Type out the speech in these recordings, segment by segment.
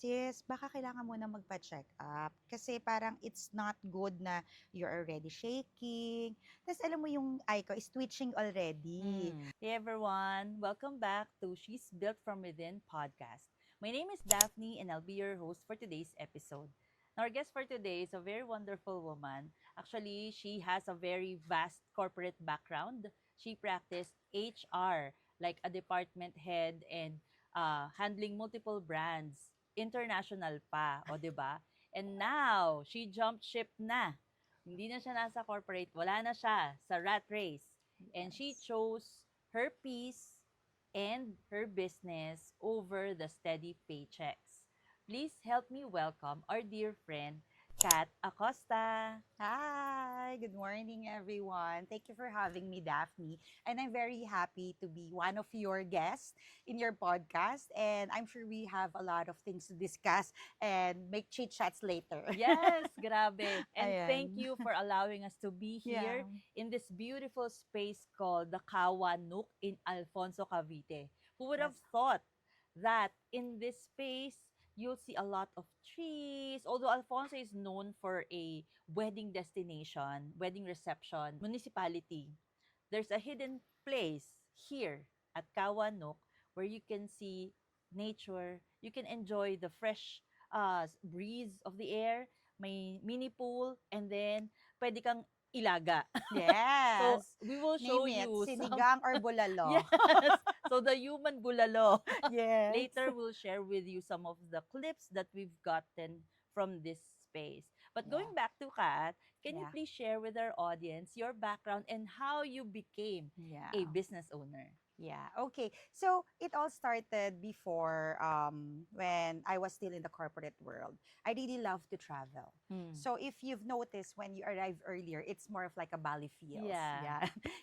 sis, baka kailangan mo na magpa-check up. Kasi parang it's not good na you're already shaking. Tapos alam mo yung eye ko is twitching already. Hey everyone, welcome back to She's Built from Within podcast. My name is Daphne and I'll be your host for today's episode. Now, our guest for today is a very wonderful woman. Actually, she has a very vast corporate background. She practiced HR, like a department head and handling multiple brands, international pa, o 'di ba? And now, she jumped ship na. Hindi na siya nasa corporate, wala na siya sa rat race. And she Yes. chose her peace and her business over the steady paychecks. Please help me welcome our dear friend, Kat Acosta. Hi, good morning, everyone. Thank you for having me, Daphne. And I'm very happy to be one of your guests in your podcast. And I'm sure we have a lot of things to discuss and make chit chats later. Yes, grabe. And thank Ayan. you for allowing us to be Yeah. here in this beautiful space called the Kawa Nook in Alfonso, Cavite. Who would have Yes. thought that in this space, you'll see a lot of trees. Although Alfonso is known for a wedding destination, wedding reception, municipality, there's a hidden place here at Kawa Nook where you can see nature, you can enjoy the fresh breeze of the air, may mini pool, and then pwede kang ilaga. So Yes. we will show Name it, you some, sinigang or bulalo. yes, so the human bulalo. Yes. Later we'll share with you some of the clips that we've gotten from this space. But Yeah. going back to Kat, can you Yeah. please share with our audience your background and how you became a Yeah. business owner? Yeah. Okay. So it all started before when I was still in the corporate world. I really love to travel. Mm. So if you've noticed when you arrive earlier, it's more of like a Bali feels. Yeah. Yeah.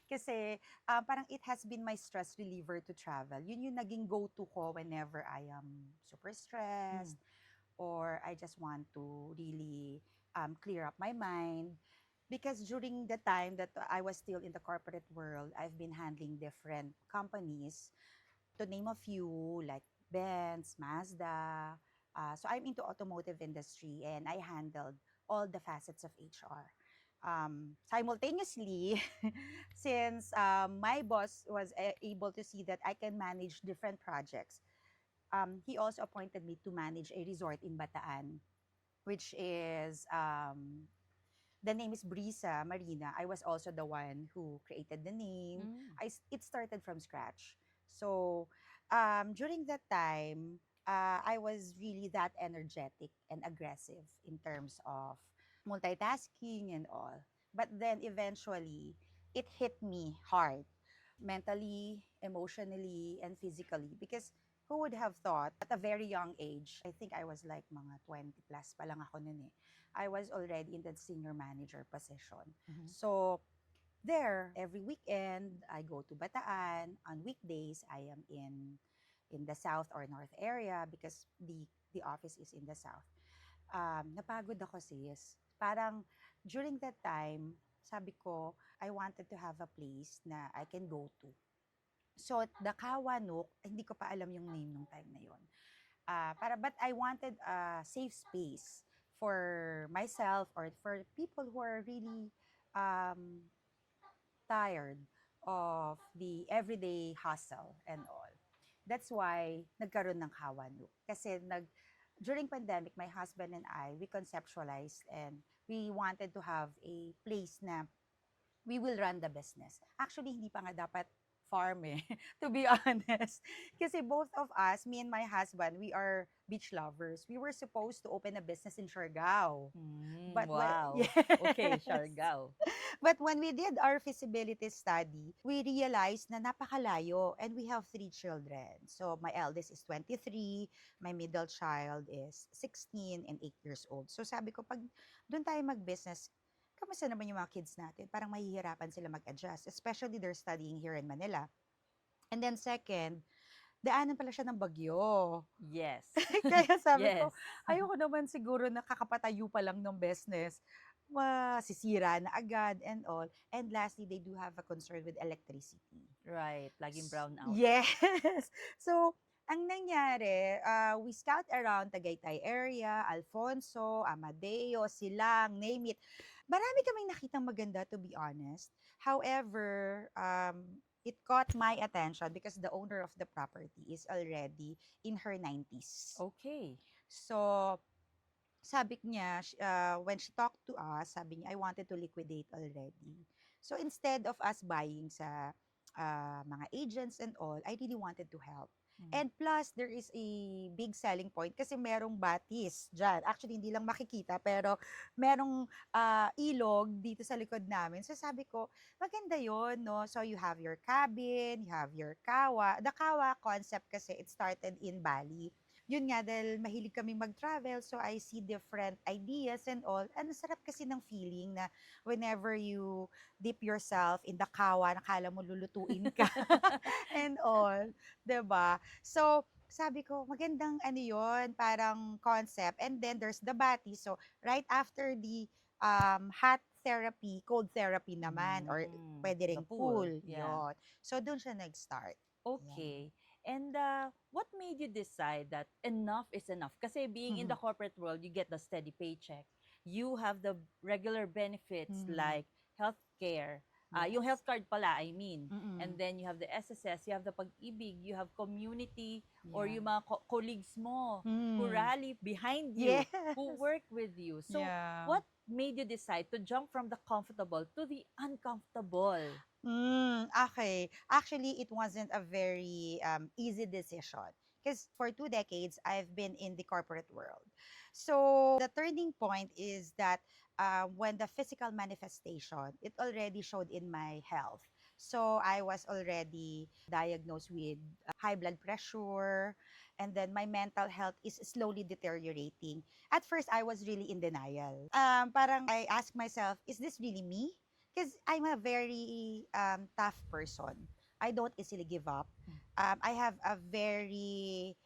Kasi parang it has been my stress reliever to travel. Yun yung naging go-to ko whenever I am super Mm. stressed or I just want to really clear up my mind. Because during the time that I was still in the corporate world, I've been handling different companies, to name a few, like Benz, Mazda. So I'm into automotive industry and I handled all the facets of HR. Simultaneously, since my boss was able to see that I can manage different projects, he also appointed me to manage a resort in Bataan, which is the name is Brisa Marina. I was also the one who created the name. Mm. It started from scratch. So during that time, I was really that energetic and aggressive in terms of multitasking and all. But then eventually, it hit me hard mentally, emotionally, and physically because who would have thought at a very young age, I think I was like mga 20 plus pa lang ako nun eh. I was already in the senior manager position. Mhm. So there, every weekend, I go to Bataan. On weekdays, I am in the south or north area because the office is in the south. Napagod ako sis. Parang during that time, sabi ko, I wanted to have a place na I can go to. So, the Kawanok, hindi ko pa alam yung name nung time na yon. But I wanted a safe space for myself or for people who are really um, tired of the everyday hustle and all. That's why nagkaroon ng Kawanok. Kasi during pandemic, my husband and I, we conceptualized and we wanted to have a place na we will run the business. Actually, hindi pa nga dapat farm eh, to be honest. Kasi both of us, me and my husband, we are beach lovers. We were supposed to open a business in Siargao. Mm, But when, wow. Okay, yes. Siargao. But when we did our feasibility study, we realized na napakalayo and we have 3 children. So my eldest is 23, my middle child is 16 and 8 years old. So sabi ko, pag doon tayo mag-business, kamusta naman yung mga kids natin? Parang mahihirapan sila mag-adjust, especially they're studying here in Manila. And then second, daanan pala siya ng bagyo. Yes. Kaya sabi Yes. ko, ayoko naman siguro na kakapatayo pa lang ng business, masisira na agad and all. And lastly, they do have a concern with electricity. Right. Laging brown out. Yes. So, Ang nangyari, we scout around Tagaytay area, Alfonso, Amadeo, Silang, name it. Marami kaming nakitang maganda, to be honest. However, it caught my attention because the owner of the property is already in her 90s. Okay. So, sabi niya, when she talked to us, sabi niya, I wanted to liquidate already. So, instead of us buying sa mga agents and all, I really wanted to help. Mm. And plus, there is a big selling point kasi merong batis dyan. Actually, hindi lang makikita, pero merong ilog dito sa likod namin. So sabi ko, maganda yon, no? So you have your cabin, you have your kawa. The kawa concept kasi, it started in Bali. Yun nga, dahil mahilig kami mag-travel, so I see different ideas and all. Ang sarap kasi ng feeling na whenever you dip yourself in the kawa, nakala mo lulutuin ka and all, 'di ba? So, sabi ko, magandang ano yun, parang concept. And then there's the bati. So, right after the hot therapy, cold therapy naman, or pwede The ring pool. pool. Yeah. Yun. So, doon siya nag-start. Okay. And what made you decide that enough is enough? Kasi being in the Mhm. corporate world, you get the steady paycheck. You have the regular benefits Mhm. like healthcare. Yung Yes. health card pala, I mean. Mm-mm. And then you have the SSS, you have the Pag-ibig, you have community or Yeah. yung mga colleagues mo who Mm. rally behind you, Yes. who work with you. So Yeah. what made you decide to jump from the comfortable to the uncomfortable? Okay. Actually, it wasn't a very easy decision because for 2 decades, I've been in the corporate world. So the turning point is that when the physical manifestation, it already showed in my health. So I was already diagnosed with high blood pressure, and then my mental health is slowly deteriorating. At first, I was really in denial. Parang I asked myself, is this really me? Because I'm a very tough person. I don't easily give up. I have a very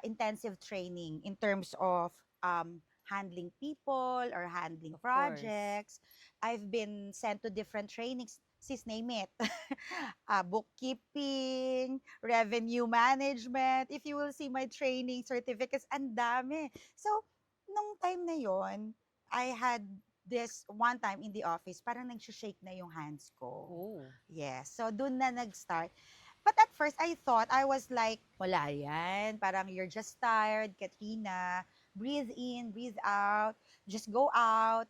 intensive training in terms of handling people or handling Of course. projects. I've been sent to different trainings, sis name it. Bookkeeping, revenue management. If you will see my training certificates, ang dami. So, nung time na yon, I had this one time in the office, parang nag-shake na yung hands ko. Oh. Yes. So, dun na nag-start. But at first, I thought, I was like, wala yan. Parang you're just tired, Katrina. Breathe in, breathe out. Just go out.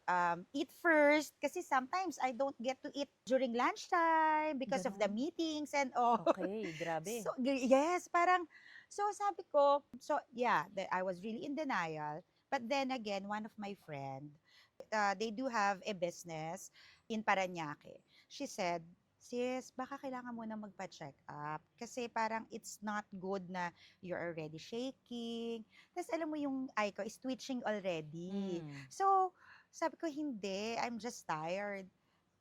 Eat first. Kasi sometimes, I don't get to eat during lunchtime because of the Ganon. meetings and all. Okay, grabe. So, yes, parang, so sabi ko, so yeah, I was really in denial. But then again, one of my friend, they do have a business in Parañaque. She said, sis, baka kailangan mo na magpa-check up. Kasi parang it's not good na you're already shaking. Tapos alam mo yung eye ko is twitching already. Mm. So, sabi ko, hindi, I'm just tired.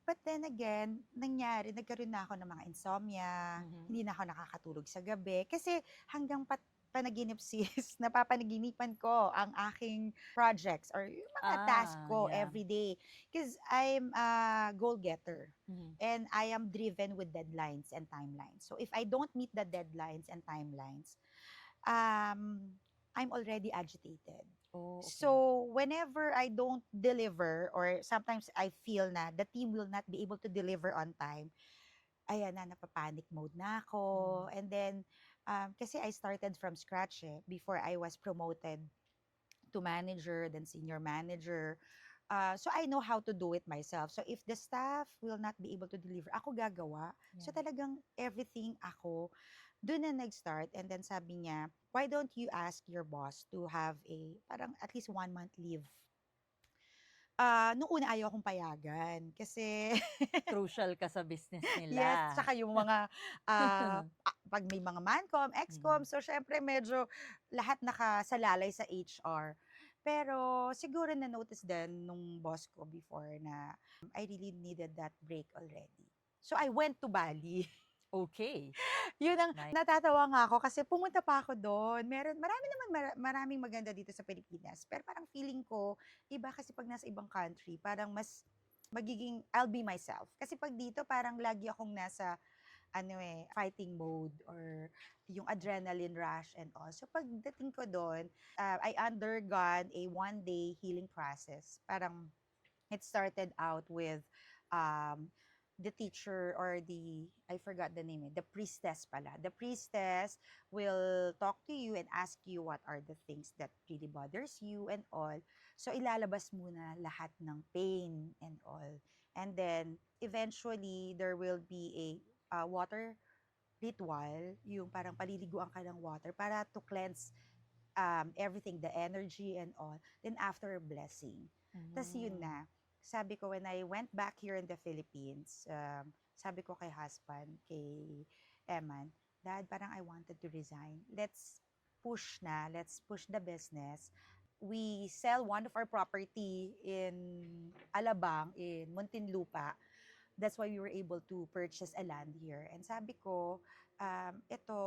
But then again, nagkaroon na ako ng mga insomnia, Mhm. hindi na ako nakakatulog sa gabi. Kasi hanggang panaginip sis, napapanaginipan ko ang aking projects or yung mga task ko Yeah. every day. Because I'm a goal-getter. Mhm. And I am driven with deadlines and timelines. So if I don't meet the deadlines and timelines, I'm already agitated. Oh, okay. So, whenever I don't deliver or sometimes I feel na the team will not be able to deliver on time, ayan na, napapanic mode na ako. And then, kasi I started from scratch before I was promoted to manager, then senior manager. So, I know how to do it myself. So, if the staff will not be able to deliver, ako gagawa. So, Yeah. talagang everything ako. Doon na nag-start. And then sabi niya, why don't you ask your boss to have a, parang at least 1 month leave? Nung una ayaw akong payagan. Kasi, Crucial ka sa business nila. yes, tsaka yung mga, pag may mga mancom, excom, so syempre medyo lahat nakasalalay sa HR. Pero siguro na-notice din nung boss ko before na I really needed that break already. So I went to Bali. Okay. Yun ang Nice. natatawa nga ako kasi pumunta pa ako doon. Maraming maganda dito sa Pilipinas. Pero parang feeling ko, iba kasi pag nasa ibang country, parang mas magiging I'll be myself. Kasi pag dito, parang lagi akong nasa fighting mode or yung adrenaline rush and all. So pagdating ko doon, I undergone a 1 day healing process. Parang it started out with um, the teacher or I forgot the name, the priestess pala. The priestess will talk to you and ask you what are the things that really bothers you and all. So ilalabas muna lahat ng pain and all. And then eventually there will be a water ritual, yung parang paliliguan ka ng water para to cleanse everything, the energy and all. Then after blessing. Tas yun Mm. na. Sabi ko, when I went back here in the Philippines, sabi ko kay husband, kay Eman, Dad, parang I wanted to resign. Let's push the business. We sell one of our property in Alabang, in Muntinlupa. That's why we were able to purchase a land here. And sabi ko, ito,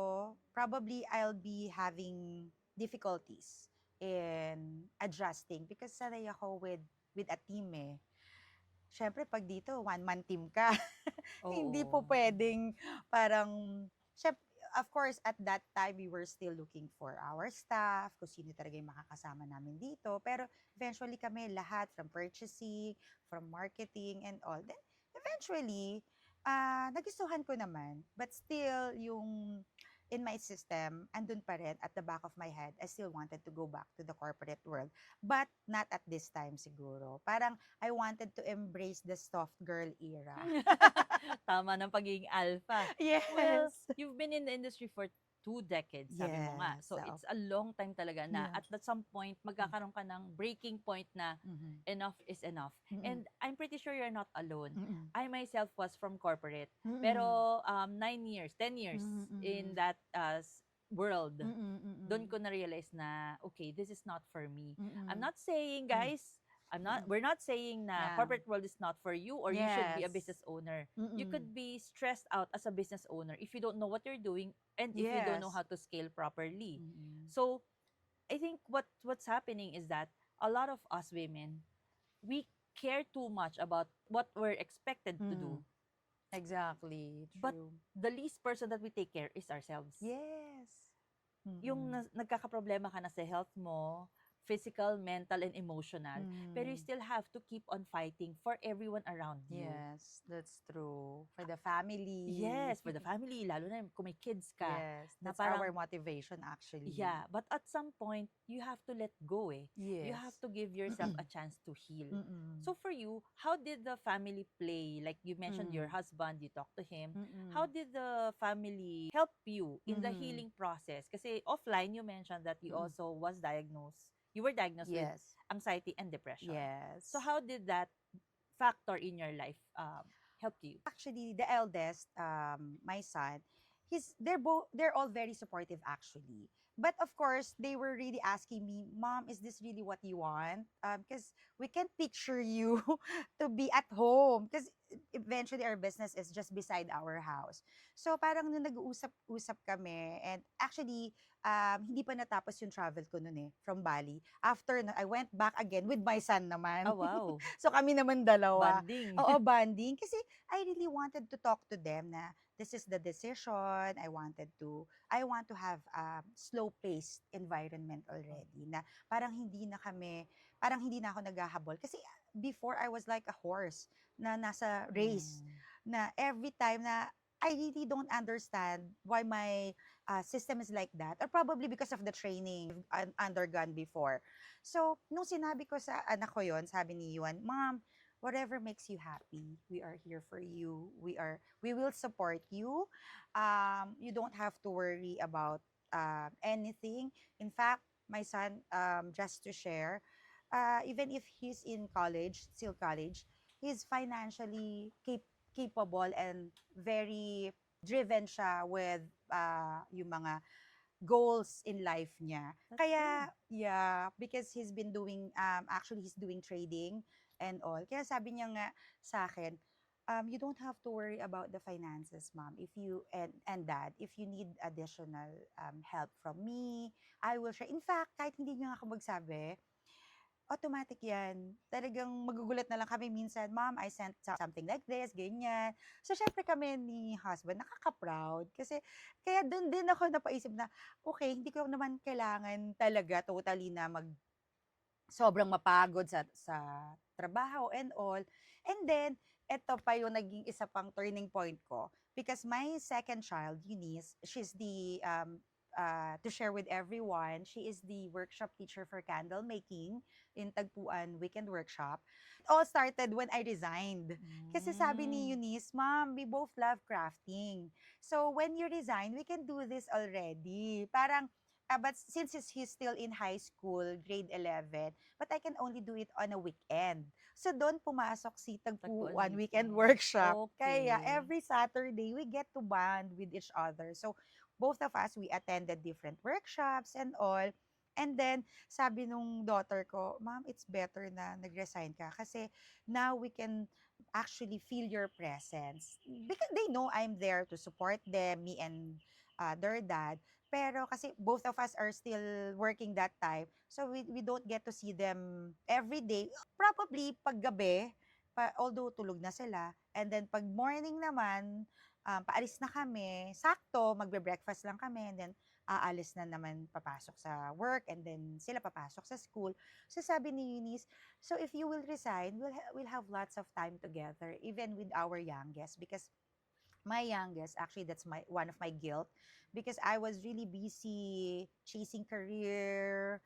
probably I'll be having difficulties in adjusting because sanay ako with a team eh. Siyempre, pag dito, one-man team ka. Hindi po Oo. pwedeng parang, of course, at that time, we were still looking for our staff, kung sino talaga yung makakasama namin dito. Pero eventually kami lahat, from purchasing, from marketing, and all. Then, eventually, nagustuhan ko naman. But still, yung in my system, andun pa rin at the back of my head, I still wanted to go back to the corporate world. But not at this time siguro. Parang I wanted to embrace the soft girl era. Tama ng pagiging alpha. Yes. Well, you've been in the industry for 2 decades, sabi mo nga. Yes. So, it's a long time talaga na Yeah. at some point, magkakaroon ka ng breaking point na Mhm. enough is enough. Mm-mm. And I'm pretty sure you're not alone. Mm-mm. I myself was from corporate. Mm-mm. Pero 9 years, 10 years Mm-mm. in that world, Mm-mm. doon ko na-realize na, okay, this is not for me. Mm-mm. I'm not saying, guys, we're not saying na Yeah. corporate world is not for you or you should be a Yes. business owner. Mm-mm. You could be stressed out as a business owner if you don't know what you're doing and if you don't know Yes. how to scale properly. Mm-mm. So, I think what's happening is that a lot of us women, we care too much about what we're expected to do. Exactly. But True. the least person that we take care is ourselves. Yes. Yung nagkakaproblema ka na sa health mo, physical, mental, and emotional, pero you still have to keep on fighting for everyone around you. Yes, that's true. For the family. Yes, for the family, lalo na kung may kids ka. Yes, na that's parang- our motivation actually. Yeah, but at some point, you have to let go eh. Yes. You have to give yourself a chance to heal. Mm-mm. So for you, how did the family play? Like you mentioned your husband, you talked to him. Mm-mm. How did the family help you in the Mhm. healing process? Kasi offline, you mentioned that you Mm. also you were diagnosed with Yes. anxiety and depression. Yes. So how did that factor in your life help you? Actually, the eldest, my son, they're all very supportive actually. But of course, they were really asking me, Mom, is this really what you want? Because we can't picture you to be at home. Because eventually our business is just beside our house. So parang nung nag-uusap-usap kami, and actually, hindi pa natapos yung travel ko noon from Bali. After, I went back again with my son naman. Oh, wow. So kami naman dalawa. Bonding. Oo, bonding. Kasi I really wanted to talk to them na this is the decision. I want to have a slow-paced environment already. Na parang hindi na ako naghahabol. Kasi before, I was like a horse na nasa race. Na every time na I really don't understand why my system is like that. Or probably because of the training I've undergone before. So, nung sinabi ko sa anak ko yon, sabi ni Yuan, Mom, whatever makes you happy, we are here for you. We will support you. You don't have to worry about anything. In fact, my son, just to share, even if he's in college, still college, he's financially capable and very driven siya with yung mga goals in life niya. That's Kaya, yeah, because he's been doing, actually he's doing trading and all. Kaya sabi niya nga sa akin, you don't have to worry about the finances, Mom. If you, and Dad, if you need additional help from me, I will share. In fact, kahit hindi niya ako magsabi, automatic yan. Talagang magugulat na lang kami minsan, "Mom, I sent something like this," ganyan. So, syempre kami ni husband nakaka-proud kasi kaya dun din ako napaisip na, okay, hindi ko naman kailangan talaga totally na sobrang mapagod sa trabaho and all. And then, eto pa yung naging isa pang turning point ko. Because my second child, Eunice, she's to share with everyone, she is the workshop teacher for candle making in Tagpuan Weekend Workshop. It all started when I resigned. Kasi sabi ni Mm. Eunice, Mom, we both love crafting. So when you resign, we can do this already. Parang, but since he's still in high school, grade 11, but I can only do it on a weekend. So doon pumasok si Tagpuan Tagpuan Weekend Weekend. Workshop. Kaya Okay. every Saturday, we get to bond with each other. So both of us, we attended different workshops and all. And then, sabi nung daughter ko, Mom, it's better na nag-resign ka kasi now we can actually feel your presence. Because they know I'm there to support them, me and their dad. Pero kasi both of us are still working that time. So we don't get to see them every day. Probably paggabi, although tulog na sila. And then pag morning naman, paalis na kami. Sakto, magbe-breakfast lang kami. And then aalis na naman papasok sa work. And then sila papasok sa school. So sabi ni Eunice, so if you will resign, we'll have lots of time together. Even with our youngest. Because my youngest, actually, that's one of my guilt because I was really busy chasing career,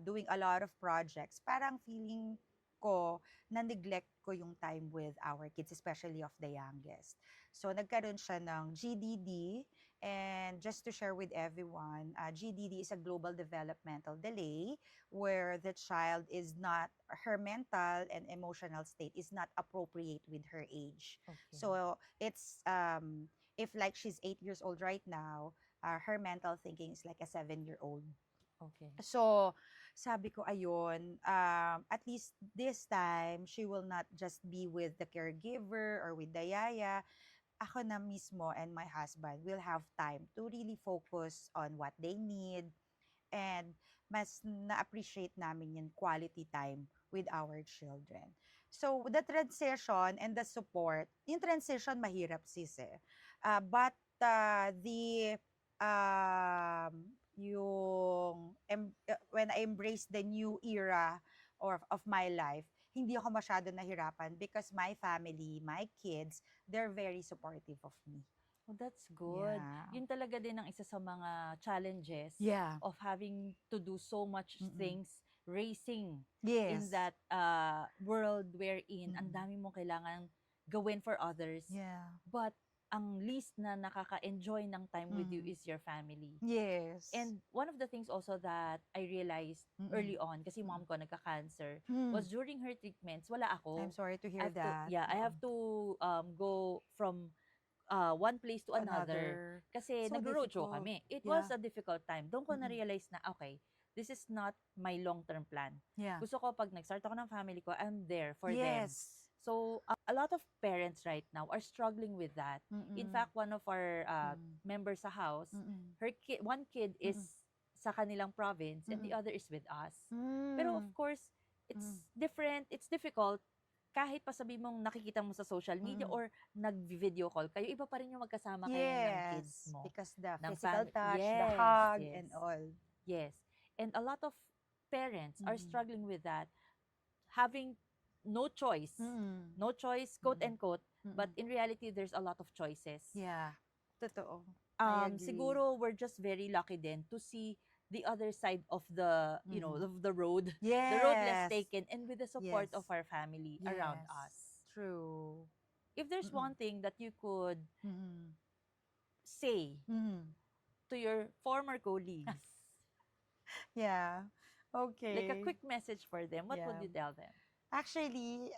doing a lot of projects. Parang feeling ko na neglect ko yung time with our kids, especially of the youngest. So nagkaroon siya ng GDD, and just to share with everyone, GDD is a global developmental delay where the child is not, her mental and emotional state is not appropriate with her age. Okay. So it's if like she's 8 years old right now, her mental thinking is like a 7-year-old. Okay. So sabi ko ayun, at least this time she will not just be with the caregiver or with the yaya. Ako na mismo and my husband will have time to really focus on what they need, and mas na-appreciate namin yung quality time with our children. So, the transition and the support, yung transition mahirap sis eh. But when I embrace the new era of my life, hindi ako masyado nahirapan because my family, my kids, they're very supportive of me. Oh, that's good. Yeah. Yun talaga din ang isa sa mga challenges Yeah. of having to do so much Mm-mm. things, racing in Yes. that world wherein ang Mm-mm. dami mong kailangan gawin for others. Yeah. But ang least na nakaka-enjoy ng time with you Mm. is your family. Yes. And one of the things also that I realized Mm-mm. early on, kasi Mm. mom ko nagka-cancer, Mm. was during her treatments, wala ako. I'm sorry to hear I have to, that. I have to go from one place to another. Kasi So nagro-roadshow difficult. kami. It Yeah. was a difficult time. Doon ko Mm-mm. na-realize na, okay, this is not my long-term plan. Yeah. Gusto ko, pag nag-start ako ng family ko, I'm there for them. Yes. So, a lot of parents right now are struggling with that. In Mm-mm. fact, one of our Mm. members sa house, Mm-mm. one kid is Mm-mm. sa kanilang province and the Mm-mm. other is with us. Mm. Pero of course, it's Mm. different, it's difficult. Kahit pa sabi mong nakikita mo sa social media Mm-mm. or nag-video call kayo, iba pa rin yung magkasama kayo ng kids Yes. mo. Because the ng physical fami- touch, the Yes, hug, yes. and all. Yes. And a lot of parents are Mm-mm. struggling with that, having no choice. Mm-mm. No choice, quote Mm-mm. and quote, but Mm-mm. in reality, there's a lot of choices. Yeah. Totoo. I agree. Siguro we're just very lucky then to see the other side of the, Mm. of the road, Yes. the road less taken, and with the support Yes. of our family around Yes. us. True. If there's Mm-mm. one thing that you could Mm-mm. say Mm. to your former colleagues, Yeah. Okay. like a quick message for them, what would Yeah. you tell them? Actually,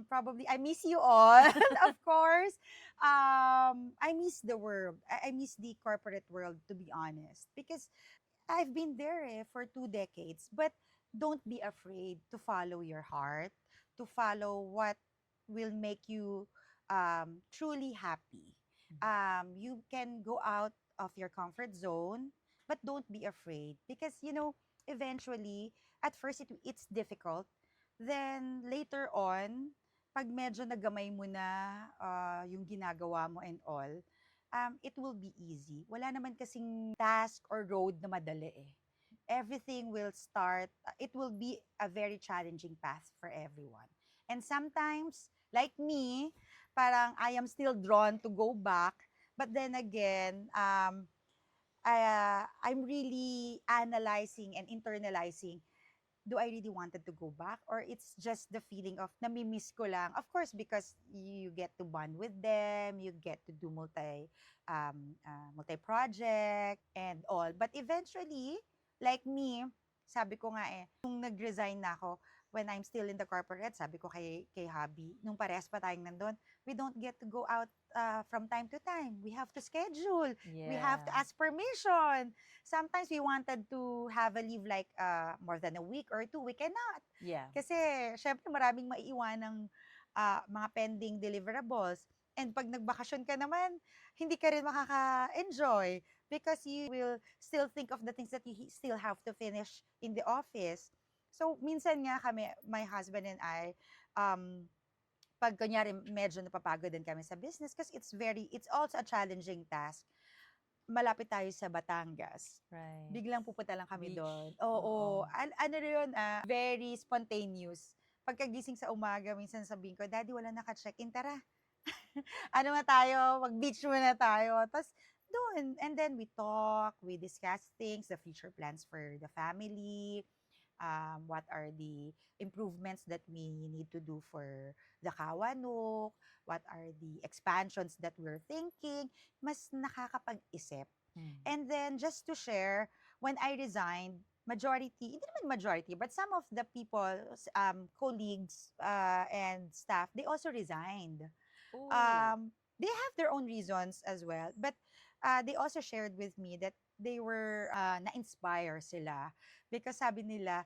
probably I miss you all, of course. I miss the world. I miss the corporate world, to be honest, because I've been there for 2 decades. But don't be afraid to follow your heart, to follow what will make you truly happy. You can go out of your comfort zone, but don't be afraid because eventually at first it's difficult. Then later on, pag medyo nagamay mo na yung ginagawa mo and all, it will be easy. Wala naman kasing task or road na madali eh. Everything will start, it will be a very challenging path for everyone. And sometimes, like me, parang I am still drawn to go back. But then again, I'm really analyzing and internalizing, do I really wanted to go back, or it's just the feeling of nami-miss ko lang? Of course, because you get to bond with them, you get to do multi-project and all. But eventually, like me, sabi ko nga eh, nung nag-resign na ako, when I'm still in the corporate, sabi ko kay hubby, nung parehas pa tayong nandun, we don't get to go out from time to time. We have to schedule. We have to Yeah. ask permission. Sometimes we wanted to have a leave like more than a week or two. We cannot. Yeah. Kasi, syempre, maraming maiiwan ng mga pending deliverables. And pag nagbakasyon ka naman, hindi ka rin makaka-enjoy because you will still think of the things that you still have to finish in the office. So, minsan nga kami, my husband and I, pag kunyari medyo napapagod din kami sa business kasi it's also a challenging task. Malapit tayo sa Batangas. Right. Biglang pupunta lang kami Beach. doon. Oo. Oo. Ano na yun, very spontaneous. Pagkagising sa umaga, minsan sabihin ko, Daddy, wala naka-check-in, tara. Ano nga tayo, mag-beach muna tayo. Tapos, doon. And then we talk, we discuss things, the future plans for the family, what are the improvements that we need to do for the Kawanok, what are the expansions that we're thinking, mas nakakapag-isip. And then, just to share, when I resigned, majority, hindi naman majority, but some of the people, colleagues and staff, they also resigned. Ooh. They have their own reasons as well, but they also shared with me that they were na-inspire sila because sabi nila,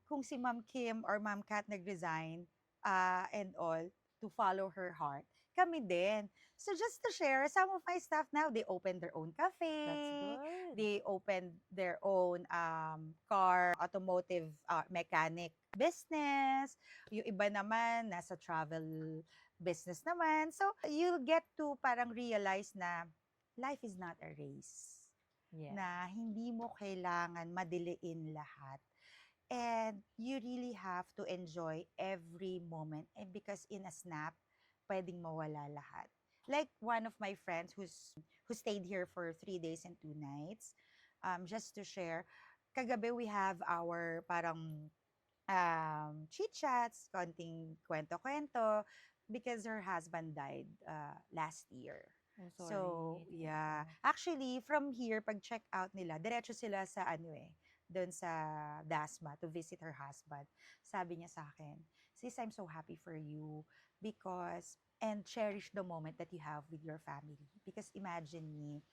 kung si Ma'am Kim or Ma'am Kat nag-resign and all to follow her heart, kami din. So just to share, some of my staff now, they opened their own cafe. That's good. They opened their own car, automotive mechanic business. Yung iba naman, nasa travel business naman. So, you'll get to parang realize na life is not a race. Yeah. Na hindi mo kailangan madiliin lahat. And you really have to enjoy every moment. And because in a snap, pwedeng mawala lahat. Like one of my friends who stayed here for 3 days and 2 nights, just to share, kagabi we have our parang chit-chats, konting kwento-kwento, because her husband died last year. Oh, sorry. So, yeah. Actually, from here, pag check out nila, diretso sila sa doon sa Dasma to visit her husband. Sabi niya sa akin, sis, I'm so happy for you because, and cherish the moment that you have with your family. Because imagine me,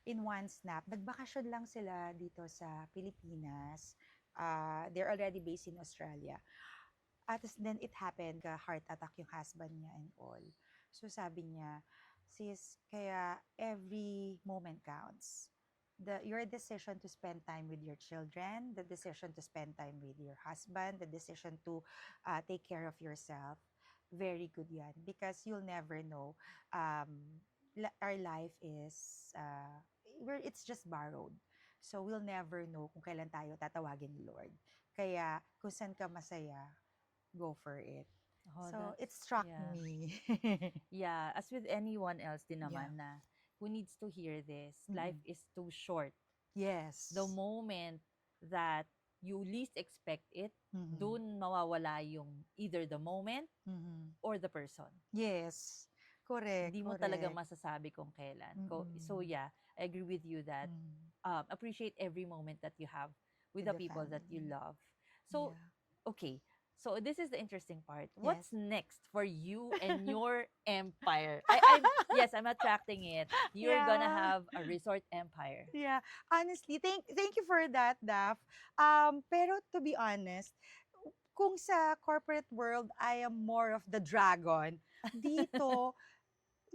in one snap, nagbakasyon lang sila dito sa Pilipinas. They're already based in Australia. At then it happened, heart attack yung husband niya and all. So sabi niya, sis, kaya every moment counts. Your decision to spend time with your children, the decision to spend time with your husband, the decision to take care of yourself, very good yan. Because you'll never know. Our life is, it's just borrowed. So we'll never know kung kailan tayo tatawagin ni Lord. Kaya kung saan ka masaya, go for it. Oh, So it struck yeah. me. Yeah, as with anyone else din naman na who needs to hear this, life is too short. Yes. The moment that you least expect it, dun mawawala yung either the moment or the person. Yes. Correct. Hindi mo talaga masasabi kung kailan. So yeah, I agree with you that appreciate every moment that you have with the people that you love. So, okay. So this is the interesting part. What's next for you and your empire? Yes, I'm attracting it. You're gonna have a resort empire. Yeah. Honestly, thank you for that, Daph. Pero to be honest, kung sa corporate world, I am more of the dragon. Dito,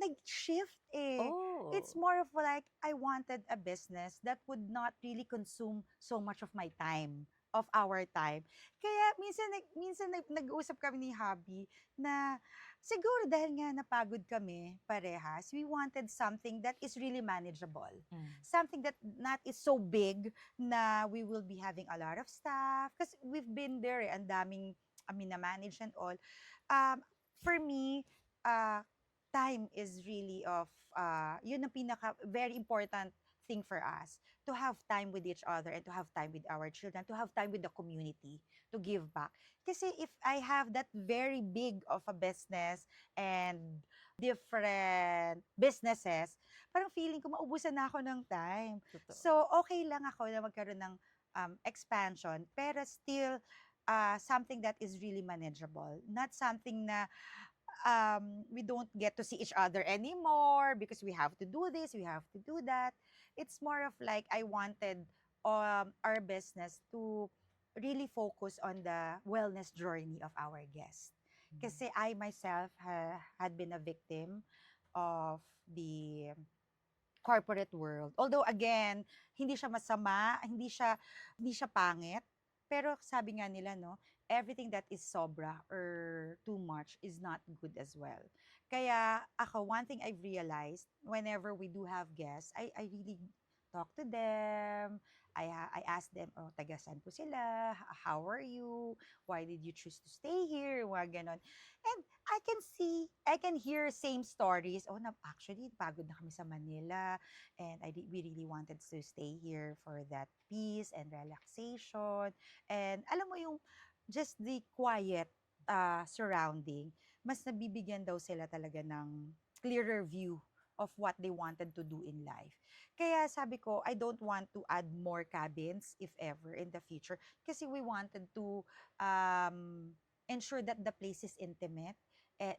nag-shift eh. Oh. It's more of like, I wanted a business that would not really consume so much of my time. of our time. Kaya nag-uusap kami ni hubby na siguro dahil nga napagod kami parehas, we wanted something that is really manageable. Mm. Something that not is so big na we will be having a lot of stuff. Kasi we've been there, ang daming, I mean, na-manage and all. For me, uh, time is really of, yun ang very important thing for us, to have time with each other and to have time with our children, to have time with the community, to give back. Kasi if I have that very big of a business and different businesses, parang feeling ko maubusan na ako ng time. Totoo. So, okay lang ako na magkaroon ng expansion, pero still, something that is really manageable. Not something na we don't get to see each other anymore because we have to do this, we have to do that. It's more of like I wanted our business to really focus on the wellness journey of our guests. Kasi I myself had been a victim of the corporate world. Although again, hindi siya masama, hindi siya pangit, pero sabi nga nila, no, everything that is sobra or too much is not good as well. Kaya ako, one thing I've realized, whenever we do have guests, I really talk to them. I ask them, oh, taga saan po sila? How are you? Why did you choose to stay here? Mga ganon. And I can hear same stories. Oh, actually, pagod na kami sa Manila. And we really wanted to stay here for that peace and relaxation. And alam mo yung just the quiet surrounding, mas nabibigyan daw sila talaga ng clearer view of what they wanted to do in life. Kaya sabi ko, I don't want to add more cabins, if ever, in the future. Kasi we wanted to ensure that the place is intimate,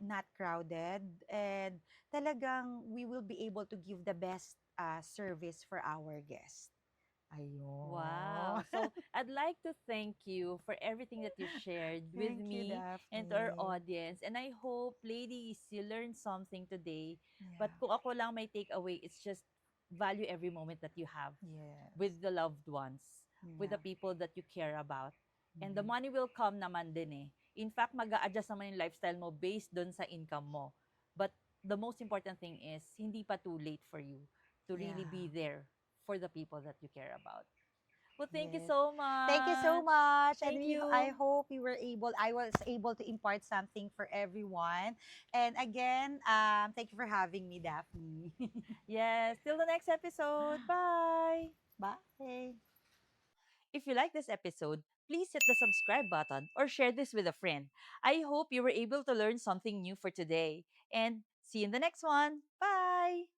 not crowded, and talagang we will be able to give the best service for our guests. Wow. Ayun. So I'd like to thank you for everything that you shared with Thank you, me and to our Daphne. audience. And I hope, ladies, you learned something today. But Yeah. kung ako lang may take away, it's just value every moment that you have Yes. with the loved ones, with the Yeah. people that you care about. And the Mhm. money will come naman din eh. In fact, mag-a-adjust naman yung lifestyle mo based dun sa income mo. But the most important thing is, hindi pa too late for you to really Yeah. be there for the people that you care about. Well, thank you Yes. so Thank you so much. much. And Thank I you. hope I was able to impart something for everyone. And again, thank you for having me, Daphne. Yes, till the next episode. Bye. Bye. If you like this episode, please hit the subscribe button or share this with a friend. I hope you were able to learn something new for today. And see you in the next one. Bye.